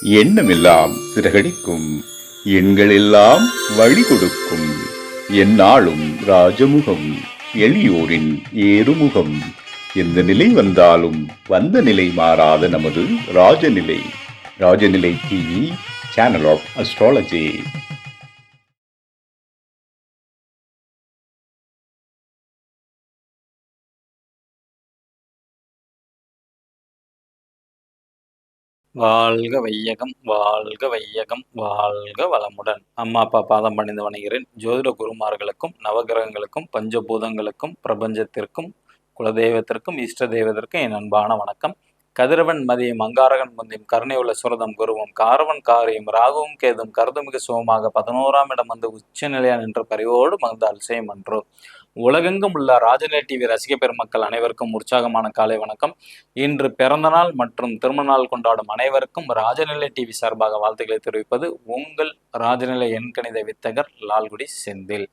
எண்ணமெல்லாம் சிறகடிக்கும், எண்களெல்லாம் வழி கொடுக்கும், எந்நாளும் ராஜமுகம், எளியோரின் ஏறுமுகம். எந்த நிலை வந்தாலும் வந்த நிலை மாறாத நமது Rajanilai. Rajanilai TV, channel of astrology. வாழ்க வையகம், வாழ்க வையகம், வாழ்க வளமுடன். அம்மா அப்பா பாதம் பணிந்து வணங்குகிறேன். ஜோதிட குருமார்களுக்கும் நவகிரகங்களுக்கும் பஞ்சபூதங்களுக்கும் பிரபஞ்சத்திற்கும் குலதெய்வத்திற்கும் இஷ்ட தெய்வத்திற்கும் என் அன்பான வணக்கம். கதிரவன் மதியம் அங்காரகன் முந்தியும் கருணை உள்ள சுரதம் குருவும் காரவன் காரியும் ராகுவும் கேதும் கருதுமிகு சுகமாக 11ஆம் இடம் வந்து உச்ச நிலையா நின்ற பரிவோடு மகிழ்ந்த அல்சயம் அன்றோ. உலகெங்கும் உள்ள ராஜநிலை டிவி ரசிக பெருமக்கள் அனைவருக்கும் உற்சாகமான காலை வணக்கம். இன்று பிறந்தநாள் மற்றும் திருமண நாள் கொண்டாடும் அனைவருக்கும் ராஜநிலை டிவி சார்பாக வாழ்த்துக்களை தெரிவிப்பது உங்கள் ராஜநிலை எண்கணித வித்தகர் லால்குடி செந்தில்.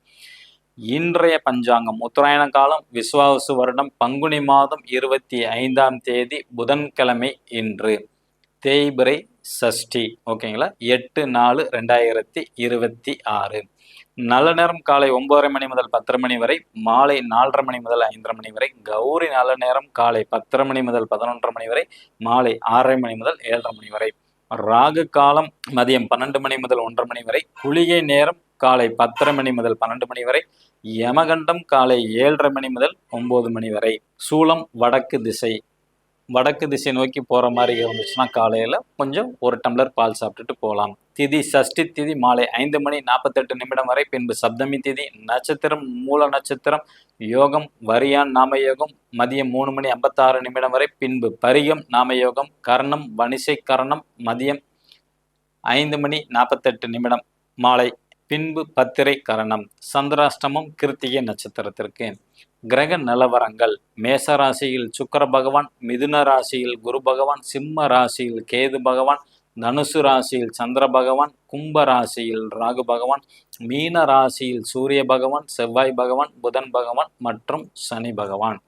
இன்றைய பஞ்சாங்கம் உத்தராயண காலம் விஸ்வாவசு வருடம் பங்குனி மாதம் 25ஆம் தேதி புதன்கிழமை. இன்று தேய்பிறை சஷ்டி. ஓகேங்களா, 8/4/2026. நல்ல நேரம் காலை 9:30 மணி முதல் 10:30 மணி வரை, மாலை 4:30 மணி முதல் 5:30 மணி வரை. கௌரி நல்ல நேரம் காலை 10:30 மணி முதல் 11:30 மணி வரை, மாலை 6:30 மணி முதல் 7:30 மணி வரை. ராகு காலம் மதியம் 12 மணி முதல் 1:30 மணி வரை. குளிகை நேரம் காலை 10:30 மணி முதல் 12 மணி வரை. யமகண்டம் காலை 7:30 மணி முதல் 9 மணி வரை. சூலம் வடக்கு திசை. வடக்கு திசை நோக்கி போகிற மாதிரி இருந்துச்சுன்னா காலையில் கொஞ்சம் ஒரு டம்ளர் பால் சாப்பிட்டுட்டு போகலாம். திதி சஷ்டி திதி மாலை 5:48 வரை. பின்பு சப்தமி திதி. நட்சத்திரம் மூல நட்சத்திரம். யோகம் வரியான் நாம யோகம் மதியம் 3:56 வரை. பின்பு பரிகம் நாம யோகம். கர்ணம் வணிசை கர்ணம் மதியம் 5:48 மாலை. பின்பு பத்திரை கரணம். சந்திராஷ்டமம் கிருத்திகை நட்சத்திரத்திற்கு. கிரக நிலவரங்கள்: மேச ராசியில் சுக்கிர பகவான், மிதுன ராசியில் குரு பகவான், சிம்ம ராசியில் கேது பகவான், தனுசு ராசியில் சந்திர பகவான், கும்ப ராசியில் ராகு பகவான், மீன ராசியில் சூரிய பகவான், செவ்வாய் பகவான், புதன் பகவான் மற்றும் சனி பகவான்.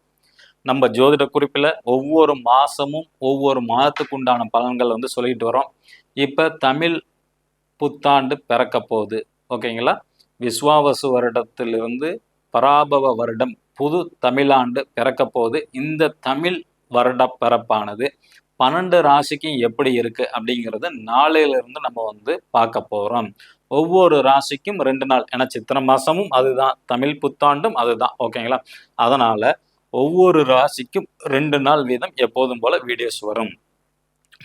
நம்ம ஜோதிட குறிப்பில் ஒவ்வொரு மாதமும் ஒவ்வொரு மாதத்துக்கு உண்டான பலன்கள் சொல்லிட்டு வரோம். இப்போ தமிழ் புத்தாண்டு பிறக்க போகுது. ஓகேங்களா, விஸ்வாவசு வருடத்திலிருந்து பராபவ வருடம் புது தமிழாண்டு பிறக்க போகுது. இந்த தமிழ் வருட பிறப்பானது 12 ராசிக்கும் எப்படி இருக்கு அப்படிங்கிறது நாளையிலிருந்து நம்ம பார்க்க போறோம். ஒவ்வொரு ராசிக்கும் 2 நாள், ஏன்னா சித்திரை மாசமும் அதுதான், தமிழ் புத்தாண்டும் அதுதான். ஓகேங்களா, அதனால ஒவ்வொரு ராசிக்கும் 2 நாள் வீதம் எப்போதும் போல வீடியோஸ் வரும்.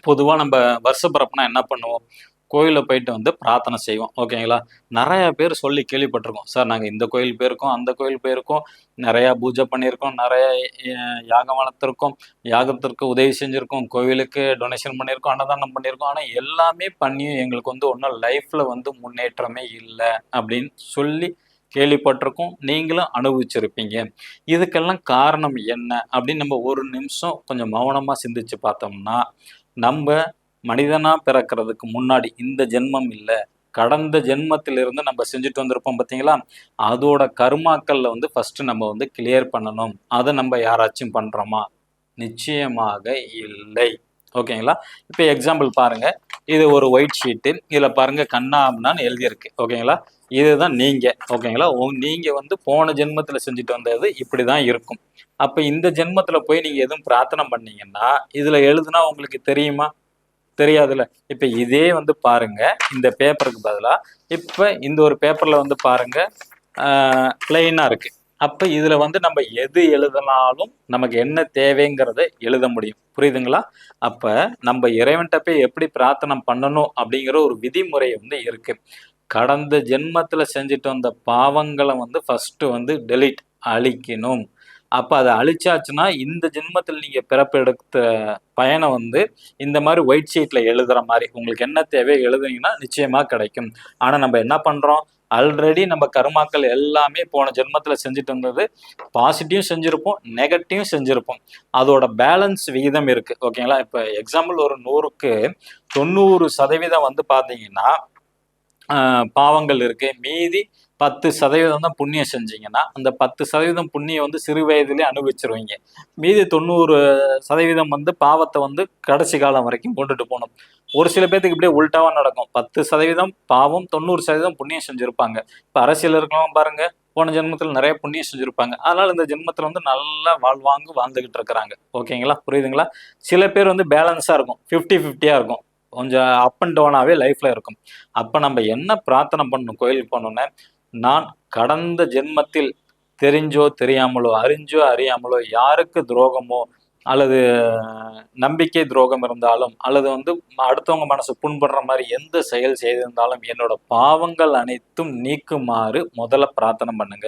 பொதுவாக நம்ம வருஷ பிறப்புனா என்ன பண்ணுவோம்? கோயிலில் போயிட்டு பிரார்த்தனை செய்வோம். ஓகேங்களா, நிறைய பேர் சொல்லி கேள்விப்பட்டிருக்கோம். சார், நாங்கள் இந்த கோயில் போயிருக்கோம், அந்த கோயில் போயிருக்கோம், நிறையா பூஜை பண்ணியிருக்கோம், நிறைய யாகம் வளர்த்துருக்கோம், யாகத்திற்கு உதவி செஞ்சுருக்கோம், கோவிலுக்கு டொனேஷன் பண்ணியிருக்கோம், அன்னதானம் பண்ணியிருக்கோம். ஆனால் எல்லாமே பண்ணியும் எங்களுக்கு ஒன்றும் லைஃப்பில் முன்னேற்றமே இல்லை அப்படின்னு சொல்லி கேள்விப்பட்டிருக்கோம். நீங்களும் அனுபவிச்சிருப்பீங்க. இதுக்கெல்லாம் காரணம் என்ன அப்படின்னு நம்ம ஒரு நிமிஷம் கொஞ்சம் மௌனமாக சிந்திச்சு பார்த்தோம்னா, நம்ம மனிதனா பிறக்கிறதுக்கு முன்னாடி இந்த ஜென்மம் இல்லை, கடந்த ஜென்மத்திலிருந்து நம்ம செஞ்சுட்டு வந்திருப்போம் பார்த்தீங்களா, அதோட கர்மாக்கள்ல ஃபர்ஸ்ட் நம்ம கிளியர் பண்ணணும். அதை நம்ம யாராச்சும் பண்றோமா? நிச்சயமாக இல்லை. ஓகேங்களா, இப்போ எக்ஸாம்பிள் பாருங்க. இது ஒரு ஒயிட் ஷீட்டு. இதில் பாருங்க கண்ணாம்னான்னு எழுதியிருக்கு. ஓகேங்களா, இதுதான் நீங்க. ஓகேங்களா, நீங்க போன ஜென்மத்தில் செஞ்சுட்டு வந்தது இப்படி தான் இருக்கும். அப்போ இந்த ஜென்மத்தில் போய் நீங்க எதுவும் பிரார்த்தனை பண்ணீங்கன்னா இதுல எழுதுனா உங்களுக்கு தெரியுமா? தெரியாதுல்ல. இப்ப இதே பாருங்க, இந்த பேப்பருக்கு பதிலா இப்ப இந்த ஒரு பேப்பர்ல பாருங்க பிளைனா இருக்கு. அப்ப இதுல நம்ம எது எழுதினாலும் நமக்கு என்ன தேவைங்கிறத எழுத முடியும். புரியுதுங்களா? அப்ப நம்ம இறைவன்கிட்ட போய் எப்படி பிரார்த்தனை பண்ணணும் அப்படிங்கிற ஒரு விதிமுறை இருக்கு. கடந்த ஜென்மத்துல செஞ்சுட்டு வந்த பாவங்களை ஃபர்ஸ்ட் டெலீட், அழிக்கணும். அப்போ அதை அழிச்சாச்சுன்னா இந்த ஜென்மத்தில் நீங்கள் பிறப்பெடுத்த பயணம் இந்த மாதிரி ஒயிட் ஷீட்டில் எழுதுகிற மாதிரி உங்களுக்கு என்ன தேவை எழுதுனீங்கன்னா நிச்சயமாக கிடைக்கும். ஆனால் நம்ம என்ன பண்ணுறோம்? ஆல்ரெடி நம்ம கர்மாக்கள் எல்லாமே போன ஜென்மத்தில் செஞ்சுட்டு வந்தது. பாசிட்டிவும் செஞ்சுருப்போம், நெகட்டிவும் செஞ்சுருப்போம். அதோட பேலன்ஸ் விகிதம் இருக்குது. ஓகேங்களா, இப்போ எக்ஸாம்பிள் ஒரு 100க்கு 90% பார்த்தீங்கன்னா பாவங்கள் இருக்கு. மீதி 10% தான் புண்ணியம் செஞ்சீங்கன்னா அந்த 10% புண்ணியம் சிறு வயதிலே அனுபவிச்சிருவீங்க. மீதி 90% பாவத்தை கடைசி காலம் வரைக்கும் கொண்டுட்டு போகணும். ஒரு சில பேர்த்துக்கு இப்படியே உல்டாவா நடக்கும். 10% பாவம், 90% புண்ணியம் செஞ்சிருப்பாங்க. இப்ப அரசியல் இருக்கிறவங்க பாருங்க, போன ஜென்மத்துல நிறைய புண்ணியம் செஞ்சிருப்பாங்க. அதனால இந்த ஜென்மத்துல வந்து நல்லா வாழ்வாங்கு வாழ்ந்துகிட்டு இருக்கிறாங்க. ஓகேங்களா? புரியுதுங்களா? சில பேர் வந்து பேலன்ஸா இருக்கும். 50-50யா இருக்கும். கொஞ்சம் அப் அண்ட் டவுனாவே லைஃப்ல இருக்கும். அப்ப நம்ம என்ன பிரார்த்தனை பண்ணணும் கோயிலுக்கு போனோம்னா, நான் கடந்த ஜென்மத்தில் தெரிஞ்சோ தெரியாமலோ, அறிஞ்சோ அறியாமலோ யாருக்கு துரோகமோ அல்லது நம்பிக்கை துரோகம் இருந்தாலும், அல்லது வந்து அடுத்தவங்க மனசு புண்படுற மாதிரி எந்த செயல் செய்திருந்தாலும் என்னோட பாவங்கள் அனைத்தும் நீக்குமாறு முதல்ல பிரார்த்தனை பண்ணுங்க.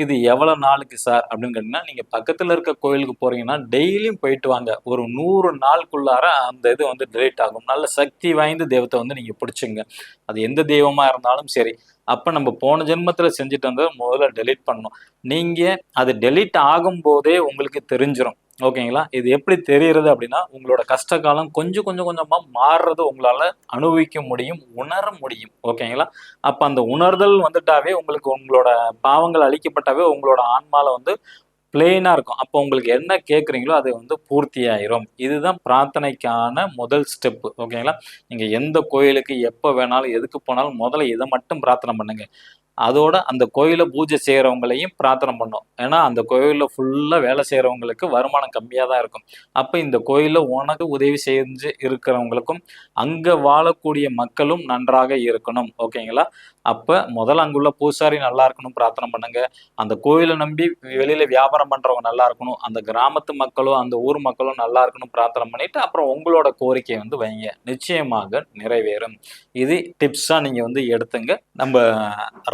இது எவ்வளவு நாளுக்கு சார் அப்படின்னு கேட்டீங்கன்னா, நீங்க பக்கத்துல இருக்க கோயிலுக்கு போறீங்கன்னா டெய்லியும் போயிட்டு வாங்க. ஒரு 100 நாளுக்குள்ளார அந்த இது வந்து டெலீட் ஆகும். நல்ல சக்தி வாய்ந்த தெய்வத்தை வந்து நீங்க பிடிச்சுங்க. அது எந்த தெய்வமா இருந்தாலும் சரி. அப்ப நம்ம போன ஜென்மத்துல செஞ்சுட்டு வந்ததை முதல்ல டெலீட் பண்ணணும். நீங்க அது டெலீட் ஆகும் போதே உங்களுக்கு தெரிஞ்சிடும். ஓகேங்களா? இது எப்படி தெரியுறது அப்படின்னா, உங்களோட கஷ்ட காலம் கொஞ்சம் கொஞ்சம் கொஞ்சமா மாறுறது உங்களால அனுபவிக்க முடியும், உணர முடியும். ஓகேங்களா? அப்ப அந்த உணர்தல் வந்துட்டாவே உங்களுக்கு உங்களோட பாவங்கள் அழிக்கப்பட்டாவே உங்களோட ஆன்மால வந்து பிளெயினா இருக்கும். அப்போ உங்களுக்கு என்ன கேட்குறீங்களோ அது வந்து பூர்த்தி ஆயிரும். இதுதான் பிரார்த்தனைக்கான முதல் ஸ்டெப். ஓகேங்களா? நீங்க எந்த கோயிலுக்கு எப்ப வேணாலும் எதுக்கு போனாலும் முதல்ல இதை மட்டும் பிரார்த்தனை பண்ணுங்க. அதோட அந்த கோயில பூஜை செய்யறவங்களையும் பிரார்த்தனை பண்ணோம். ஏன்னா அந்த கோயில்ல ஃபுல்லா வேலை செய்யறவங்களுக்கு வருமானம் கம்மியா தான் இருக்கும். அப்ப இந்த கோயில்ல உனக்கு உதவி செஞ்சு இருக்கிறவங்களுக்கும் அங்க வாழக்கூடிய மக்களும் நன்றாக இருக்கணும். ஓகேங்களா? அப்ப முதல்ல அங்குள்ள பூசாரி நல்லா இருக்கணும் பிரார்த்தனை பண்ணுங்க. அந்த கோயிலை நம்பி வெளியில வியாபாரம் பண்றவங்க நல்லா இருக்கணும். அந்த கிராமத்து மக்களும் அந்த ஊர் மக்களும் நல்லா இருக்கணும் பிரார்த்தனை பண்ணிட்டு அப்புறம் உங்களோட கோரிக்கையை வந்து வைங்க. நிச்சயமாக நிறைவேறும். இது டிப்ஸா நீங்க வந்து எடுத்துங்க. நம்ம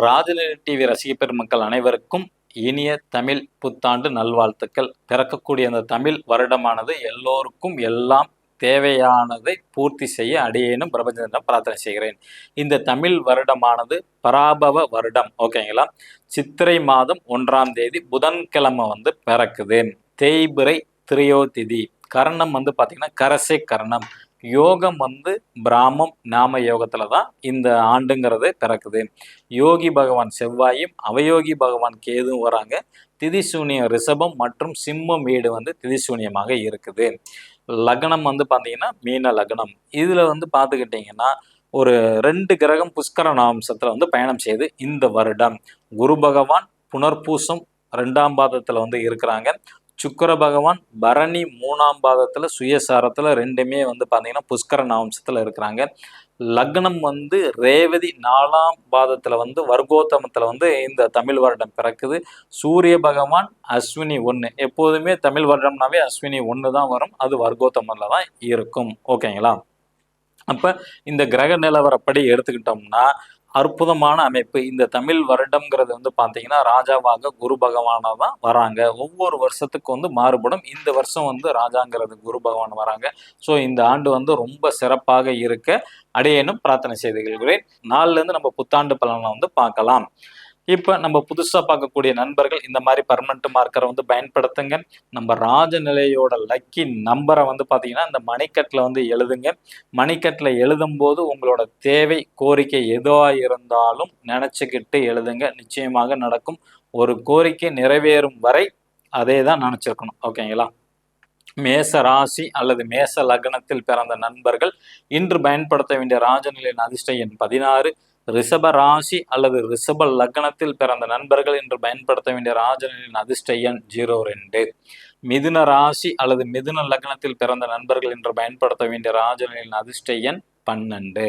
ராஜநிலை டிவி ரசிக பெருமக்கள் அனைவருக்கும் இனிய தமிழ் புத்தாண்டு நல்வாழ்த்துக்கள். பிறக்கக்கூடிய அந்த தமிழ் வருடமானது எல்லோருக்கும் எல்லாம் தேவையானதை பூர்த்தி செய்ய அடியேனும் பிரபஞ்சத்திடம் பிரார்த்தனை செய்கிறேன். இந்த தமிழ் வருடமானது பராபவ வருடம். ஓகேங்களா? சித்திரை மாதம் 1ஆம் தேதி புதன்கிழமை வந்து பிறக்குது. தேய்பிறை திரையோதிதி. கரணம் வந்து பாத்தீங்கன்னா கரசை கரணம். யோகம் வந்து பிராமம் நாம யோகத்துல தான் இந்த ஆண்டுங்கிறது பிறக்குது. யோகி பகவான் செவ்வாயும் அவயோகி பகவான் கேதுவும் வராங்க. திதிசூனியம் ரிஷபம் மற்றும் சிம்மம் வீடு வந்து திதிசூனியமாக இருக்குது. லக்னம் வந்து பாத்தீங்கன்னா மீன லக்னம். இதுல வந்து பாத்துக்கிட்டீங்கன்னா ஒரு 2 கிரகம் புஷ்கர நாம்சத்துல வந்து பயணம் செய்து இந்த வருடம். குரு பகவான் புனர்பூசம் 2ஆம் பாதத்துல வந்து இருக்கிறாங்க. சுக்கிர பகவான் பரணி 3ஆம் பாதத்துல சுயசாரத்துல ரெண்டுமே வந்து பாத்தீங்கன்னா புஷ்கர நாம்சத்துல இருக்கிறாங்க. லக்னம் வந்து ரேவதி 4ஆம் பாதத்துல வந்து வர்க்கோத்தமத்துல வந்து இந்த தமிழ் வருடம் பிறக்குது. சூரிய பகவான் அஸ்வினி 1. எப்போதுமே தமிழ் வருடம்னாவே அஸ்வினி 1 தான் வரும். அது வர்க்கோத்தமத்துல தான் இருக்கும். ஓகேங்களா? அப்ப இந்த கிரக நிலவரப்படி எடுத்துக்கிட்டோம்னா அற்புதமான அமைப்பு. இந்த தமிழ் வருடம்ங்கிறது வந்து பாத்தீங்கன்னா ராஜாவாக குரு பகவானா தான் வராங்க. ஒவ்வொரு வருஷத்துக்கு வந்து மாறுபடும். இந்த வருஷம் வந்து ராஜாங்கிறது குரு பகவான் வராங்க. ஸோ இந்த ஆண்டு வந்து ரொம்ப சிறப்பாக இருக்க அடியேனும் பிரார்த்தனை செய்து கொள்கிறேன். நாளில இருந்து நம்ம புத்தாண்டு பலனை வந்து பார்க்கலாம். இப்ப நம்ம புதுசா பார்க்கக்கூடிய நண்பர்கள் இந்த மாதிரி பர்மனன்ட் மார்க்கரை வந்து பயன்படுத்துங்க. நம்ம ராஜநிலையோட லக்கி நம்பரை வந்து பாத்தீங்கன்னா இந்த மணிக்கட்டில் வந்து எழுதுங்க. மணிக்கட்டில் எழுதும் போது உங்களோட தேவை கோரிக்கை எதுவா இருந்தாலும் நினைச்சுக்கிட்டு எழுதுங்க. நிச்சயமாக நடக்கும். ஒரு கோரிக்கை நிறைவேறும் வரை அதே தான் நினைச்சிருக்கணும். ஓகேங்களா? மேச ராசி அல்லது மேச லக்னத்தில் பிறந்த நண்பர்கள் இன்று பயன்படுத்த வேண்டிய ராஜநிலையின் அதிர்ஷ்ட எண் 16. ரிஷப ராசி அல்லது ரிஷப லக்னத்தில் பிறந்த நண்பர்கள் இன்று பயன்படுத்த வேண்டிய ராஜநிலையின் அதிர்ஷ்ட எண் 02. மிதுன ராசி அல்லது மிதுன லக்னத்தில் பிறந்த நண்பர்கள் இன்று பயன்படுத்த வேண்டிய ராஜநிலையின் அதிர்ஷ்ட எண் 12.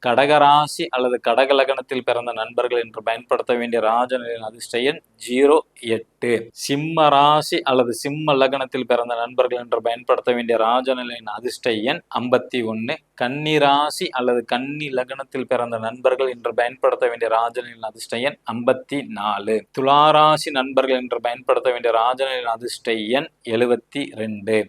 கடகராசி அல்லது கடக லக்னத்தில் பிறந்த நண்பர்கள் என்று பயன்படுத்த வேண்டிய ராஜநிலையின் அதிர்ஷ்ட எண் 08. சிம்ம ராசி அல்லது சிம்ம லக்னத்தில் பிறந்த நண்பர்கள் என்று பயன்படுத்த வேண்டிய ராஜநிலையின் அதிர்ஷ்ட எண் 51. கன்னி ராசி அல்லது கன்னி லக்னத்தில் பிறந்த நண்பர்கள் என்று பயன்படுத்த வேண்டிய ராஜநிலையின் அதிர்ஷ்ட எண் 54. துளாராசி நண்பர்கள் என்று பயன்படுத்த வேண்டிய ராஜநிலையின் அதிர்ஷ்ட எண் 72.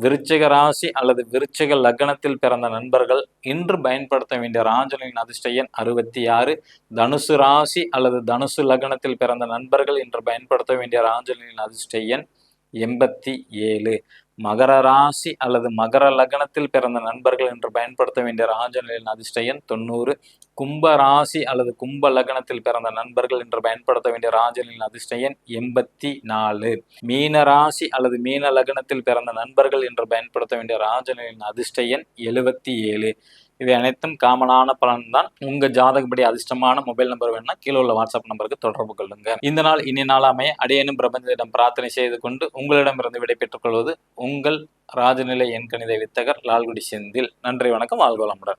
விருச்சிக ராசி அல்லது விருச்சிக லக்னத்தில் பிறந்த நண்பர்கள் இன்று பயன்படுத்த வேண்டிய ராஜநிலையின் அதிர்ஷ்ட எண் 66. தனுசு ராசி அல்லது தனுசு லக்னத்தில் பிறந்த நண்பர்கள் இன்று பயன்படுத்த வேண்டிய ராஜநிலையின் அதிர்ஷ்ட எண் 87. மகர ராசி அல்லது மகர லக்னத்தில் பிறந்த நண்பர்கள் என்று பயன்படுத்த வேண்டிய ராஜநிலையின் அதிர்ஷ்ட எண் 90. கும்ப ராசி அல்லது கும்ப லக்னத்தில் பிறந்த நண்பர்கள் என்று பயன்படுத்த வேண்டிய ராஜநிலையின் அதிர்ஷ்ட எண் 84. மீன ராசி அல்லது மீன லக்னத்தில் பிறந்த நண்பர்கள் என்று பயன்படுத்த வேண்டிய ராஜநிலையின் அதிர்ஷ்ட எண் 77. இவை அனைத்தும் காமனான பலன் தான். உங்க ஜாதகப்படி அதிர்ஷ்டமான மொபைல் நம்பர் வேணும்னா கீழே உள்ள வாட்ஸ்அப் நம்பருக்கு தொடர்பு கொள்ளுங்க. இந்த நாள் இனி நாளாமே அடியேனும் பிரபஞ்சத்திடம் பிரார்த்தனை செய்து கொண்டு உங்களிடமிருந்து விடை பெற்றுக் கொள்வது உங்கள் ராஜநிலை எண்கணித வித்தகர் லால்குடி செந்தில். நன்றி, வணக்கம், வாழ்க வளமுடன்.